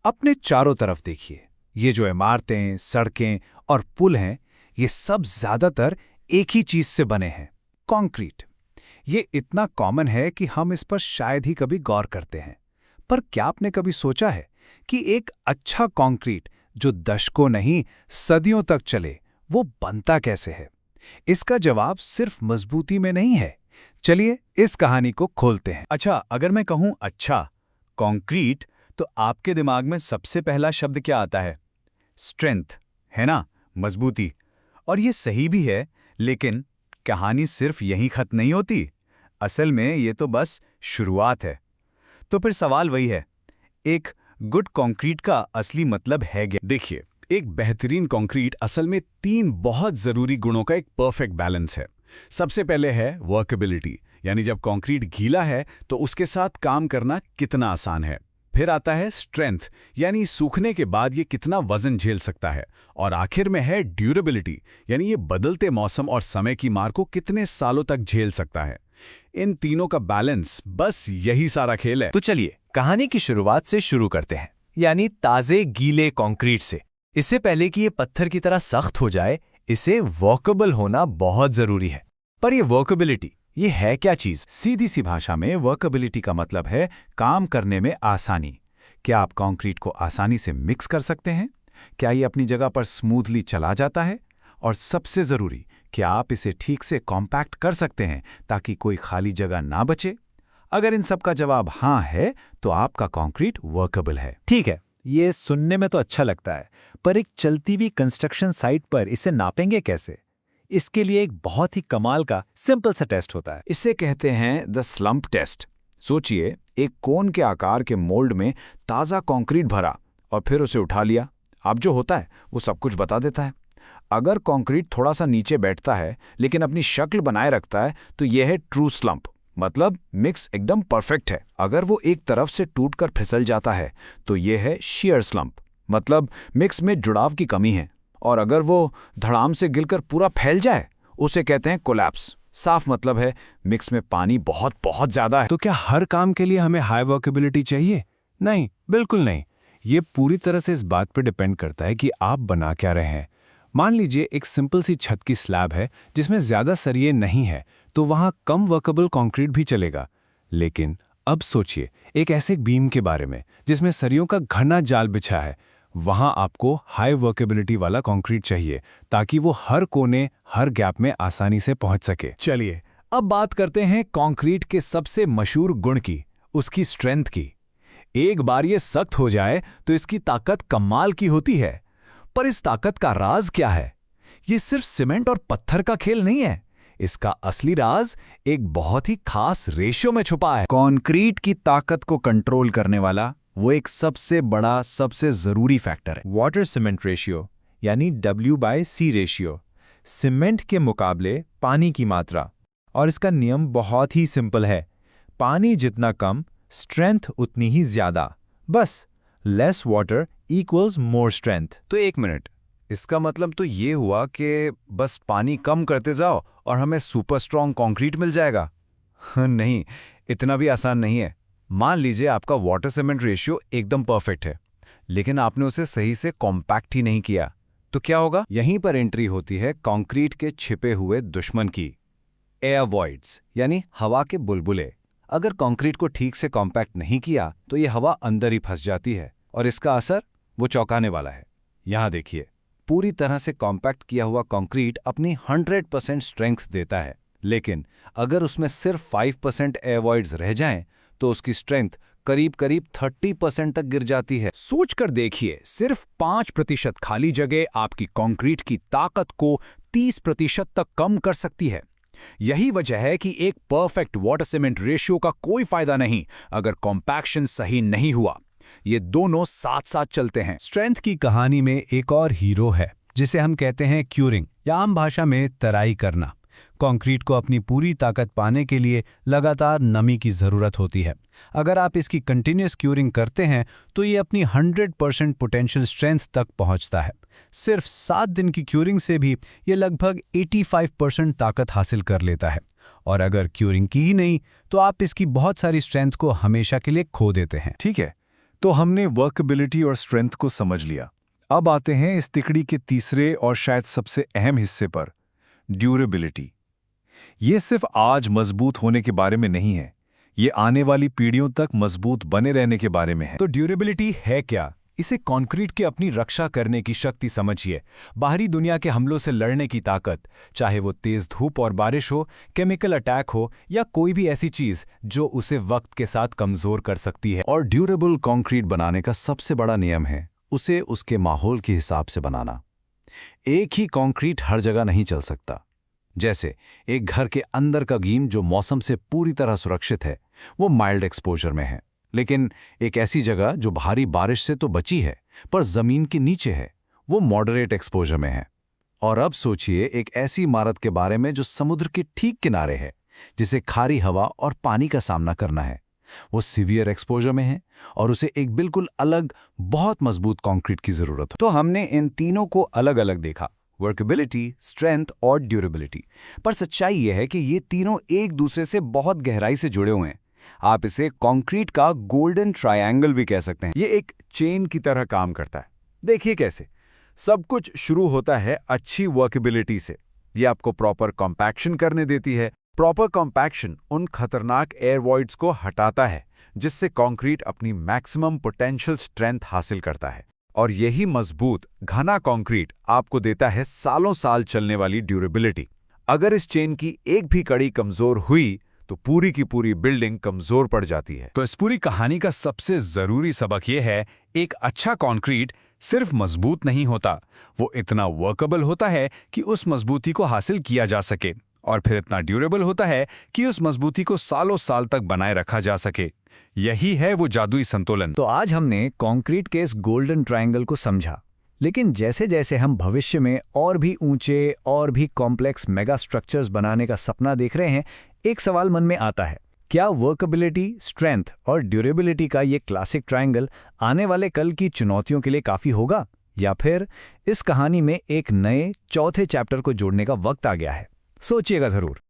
अपने चारों तरफ देखिए, ये जो इमारतें, सड़कें और पुल हैं, ये सब ज्यादातर एक ही चीज से बने हैं, कंक्रीट। ये इतना कॉमन है कि हम इस पर शायद ही कभी गौर करते हैं। पर क्या आपने कभी सोचा है कि एक अच्छा कंक्रीट जो दशकों नहीं सदियों तक चले, वो बनता कैसे है? इसका जवाब सिर्फ मजबूती में नहीं है। चलिए इस कहानी को खोलते हैं। अच्छा, अगर मैं कहूं अच्छा कंक्रीट, तो आपके दिमाग में सबसे पहला शब्द क्या आता है? स्ट्रेंथ, है ना? मजबूती। और ये सही भी है, लेकिन कहानी सिर्फ यहीं खत्म नहीं होती। असल में ये तो बस शुरुआत है। तो फिर सवाल वही है, एक गुड कंक्रीट का असली मतलब है क्या? देखिए, एक बेहतरीन कंक्रीट असल में 3 बहुत जरूरी गुणों का एक परफेक्ट बैलेंस है। सबसे पहले है वर्केबिलिटी, यानी जब कंक्रीट गीला है तो उसके साथ काम करना कितना आसान है। फिर आता है स्ट्रेंथ, यानी सूखने के बाद ये कितना वजन झेल सकता है। और आखिर में है ड्यूरेबिलिटी, यानी ये बदलते मौसम और समय की मार को कितने सालों तक झेल सकता है। इन तीनों का बैलेंस, बस यही सारा खेल है। तो चलिए कहानी की शुरुआत से शुरू करते हैं, यानी ताजे गीले कंक्रीट से। इससे पहले कि ये पत्थर की तरह सख्त हो जाए, इसे वॉकेबल होना बहुत जरूरी है। पर ये वॉकेबिलिटी, ये है क्या चीज? सीधी सी भाषा में वर्केबिलिटी का मतलब है काम करने में आसानी। क्या आप कंक्रीट को आसानी से मिक्स कर सकते हैं? क्या ये अपनी जगह पर स्मूथली चला जाता है? और सबसे जरूरी, क्या आप इसे ठीक से कॉम्पैक्ट कर सकते हैं ताकि कोई खाली जगह ना बचे? अगर इन सब का जवाब हाँ है, तो आपका कंक्रीट वर्केबल है। ठीक है, ये सुनने में तो अच्छा लगता है, पर एक चलती हुई कंस्ट्रक्शन साइट पर इसे नापेंगे कैसे? इसके लिए एक बहुत ही कमाल का सिंपल सा टेस्ट होता है। इसे कहते हैं द स्लंप टेस्ट। सोचिए, एक कोन के आकार के मोल्ड में ताज़ा कंक्रीट भरा और फिर उसे उठा लिया। अब जो होता है वो सब कुछ बता देता है। अगर कंक्रीट थोड़ा सा नीचे बैठता है लेकिन अपनी शक्ल बनाए रखता है, तो यह है ट्रू स्लंप, मतलब मिक्स एकदम परफेक्ट है। अगर वो एक तरफ से टूटकर फिसल जाता है, तो यह है शियर स्लंप, मतलब मिक्स में जुड़ाव की कमी है। और अगर वो धड़ाम से गिरकर पूरा फैल जाए, उसे कहते हैं कोलैप्स। साफ मतलब है मिक्स में पानी बहुत बहुत ज्यादा है। तो क्या हर काम के लिए हमें हाई वर्केबिलिटी चाहिए? नहीं, बिल्कुल नहीं। ये पूरी तरह से इस बात पर डिपेंड करता है कि आप बना क्या रहे हैं। मान लीजिए एक सिंपल सी छत की स्लैब है जिसमें ज्यादा सरिये नहीं है, तो वहां कम वर्केबल कंक्रीट भी चलेगा। लेकिन अब सोचिए एक ऐसे बीम के बारे में जिसमें सरियों का घना जाल बिछा है। वहां आपको हाई वर्केबिलिटी वाला कंक्रीट चाहिए ताकि वो हर कोने, हर गैप में आसानी से पहुंच सके। चलिए अब बात करते हैं कंक्रीट के सबसे मशहूर गुण की, उसकी स्ट्रेंथ की। एक बार ये सख्त हो जाए तो इसकी ताकत कमाल की होती है। पर इस ताकत का राज क्या है? ये सिर्फ सीमेंट और पत्थर का खेल नहीं है। इसका असली राज एक बहुत ही खास रेशियो में छुपा है। कंक्रीट की ताकत को कंट्रोल करने वाला वो एक सबसे बड़ा, सबसे जरूरी फैक्टर है, वाटर सीमेंट रेशियो, यानी W/C रेशियो। सीमेंट के मुकाबले पानी की मात्रा। और इसका नियम बहुत ही सिंपल है, पानी जितना कम, स्ट्रेंथ उतनी ही ज्यादा। बस लेस वाटर इक्वल्स मोर स्ट्रेंथ। तो एक मिनट, इसका मतलब तो ये हुआ कि बस पानी कम करते जाओ और हमें सुपर स्ट्रॉन्ग कंक्रीट मिल जाएगा? नहीं, इतना भी आसान नहीं है। मान लीजिए आपका वाटर सीमेंट रेशियो एकदम परफेक्ट है, लेकिन आपने उसे सही से कॉम्पैक्ट ही नहीं किया, तो क्या होगा? यहीं पर एंट्री होती है कंक्रीट के छिपे हुए दुश्मन की, एयर वॉइड्स, यानी हवा के बुलबुले। अगर कंक्रीट को ठीक से कॉम्पैक्ट नहीं किया तो ये हवा अंदर ही फंस जाती है और इसका असर वो चौंकाने वाला है। यहां देखिए, पूरी तरह से कॉम्पैक्ट किया हुआ कंक्रीट अपनी 100% स्ट्रेंथ देता है, लेकिन अगर उसमें सिर्फ 5% एयर वॉइड्स रह जाएं, तो उसकी स्ट्रेंथ करीब करीब 30% तक गिर जाती है। सोचकर देखिए, सिर्फ 5% खाली जगह आपकी कंक्रीट की ताकत को 30% तक कम कर सकती है। यही वजह है कि एक परफेक्ट वाटर सीमेंट रेशियो का कोई फायदा नहीं अगर कॉम्पैक्शन सही नहीं हुआ। ये दोनों साथ साथ चलते हैं। स्ट्रेंथ की कहानी में एक और हीरो है जिसे हम कहते हैं क्यूरिंग, या आम भाषा में तराई करना। कंक्रीट को अपनी पूरी ताकत पाने के लिए लगातार नमी की ज़रूरत होती है। अगर आप इसकी कंटिन्यूस क्यूरिंग करते हैं तो ये अपनी 100% पोटेंशियल स्ट्रेंथ तक पहुंचता है। सिर्फ 7 दिन की क्यूरिंग से भी ये लगभग 85% ताकत हासिल कर लेता है। और अगर क्यूरिंग की ही नहीं तो आप इसकी बहुत सारी स्ट्रेंथ को हमेशा के लिए खो देते हैं। ठीक है, तो हमने वर्कबिलिटी और स्ट्रेंथ को समझ लिया। अब आते हैं इस तिकड़ी के तीसरे और शायद सबसे अहम हिस्से पर, ड्यूरेबिलिटी। ये सिर्फ आज मजबूत होने के बारे में नहीं है, ये आने वाली पीढ़ियों तक मजबूत बने रहने के बारे में है। तो ड्यूरेबिलिटी है क्या? इसे कंक्रीट की अपनी रक्षा करने की शक्ति समझिए। बाहरी दुनिया के हमलों से लड़ने की ताकत, चाहे वो तेज धूप और बारिश हो, केमिकल अटैक हो या कोई भी ऐसी चीज जो उसे वक्त के साथ कमजोर कर सकती है। और ड्यूरेबल कंक्रीट बनाने का सबसे बड़ा नियम है उसे उसके माहौल के हिसाब से बनाना। एक ही कंक्रीट हर जगह नहीं चल सकता। जैसे एक घर के अंदर का बीम जो मौसम से पूरी तरह सुरक्षित है, वो माइल्ड एक्सपोजर में है, लेकिन एक ऐसी जगह जो भारी बारिश से तो बची है पर जमीन के नीचे है, वो मॉडरेट एक्सपोजर में है। और अब सोचिए एक ऐसी इमारत के बारे में जो समुद्र के ठीक किनारे है, जिसे खारी हवा और पानी का सामना करना है। वो सीवियर एक्सपोजर में है और उसे एक बिल्कुल अलग, बहुत मजबूत कंक्रीट की जरूरत है। तो हमने इन तीनों को अलग अलग देखा, वर्केबिलिटी, स्ट्रेंथ और ड्यूरेबिलिटी। पर सच्चाई यह है कि ये तीनों एक दूसरे से बहुत गहराई से जुड़े हुए हैं। आप इसे कंक्रीट का गोल्डन ट्रायंगल भी कह सकते हैं। ये एक चेन की तरह काम करता है। देखिए कैसे सब कुछ शुरू होता है अच्छी वर्केबिलिटी से। ये आपको प्रॉपर कॉम्पैक्शन करने देती है। प्रॉपर कॉम्पैक्शन उन खतरनाक एयर वॉइड्स को हटाता है जिससे कंक्रीट अपनी मैक्सिमम पोटेंशियल स्ट्रेंथ हासिल करता है। और यही मजबूत घना कंक्रीट आपको देता है सालों साल चलने वाली ड्यूरेबिलिटी। अगर इस चेन की एक भी कड़ी कमजोर हुई तो पूरी की पूरी बिल्डिंग कमजोर पड़ जाती है। तो इस पूरी कहानी का सबसे जरूरी सबक यह है, एक अच्छा कंक्रीट सिर्फ मजबूत नहीं होता, वो इतना वर्केबल होता है कि उस मजबूती को हासिल किया जा सके, और फिर इतना ड्यूरेबल होता है कि उस मजबूती को सालों साल तक बनाए रखा जा सके। यही है वो जादुई संतुलन। तो आज हमने कंक्रीट के इस गोल्डन ट्रायंगल को समझा, लेकिन जैसे जैसे हम भविष्य में और भी ऊंचे और भी कॉम्प्लेक्स मेगा स्ट्रक्चर्स बनाने का सपना देख रहे हैं, एक सवाल मन में आता है, क्या वर्केबिलिटी, स्ट्रेंथ और ड्यूरेबिलिटी का ये क्लासिक ट्रायंगल आने वाले कल की चुनौतियों के लिए काफी होगा, या फिर इस कहानी में एक नए चौथे चैप्टर को जोड़ने का वक्त आ गया है? सोचिएगा जरूर।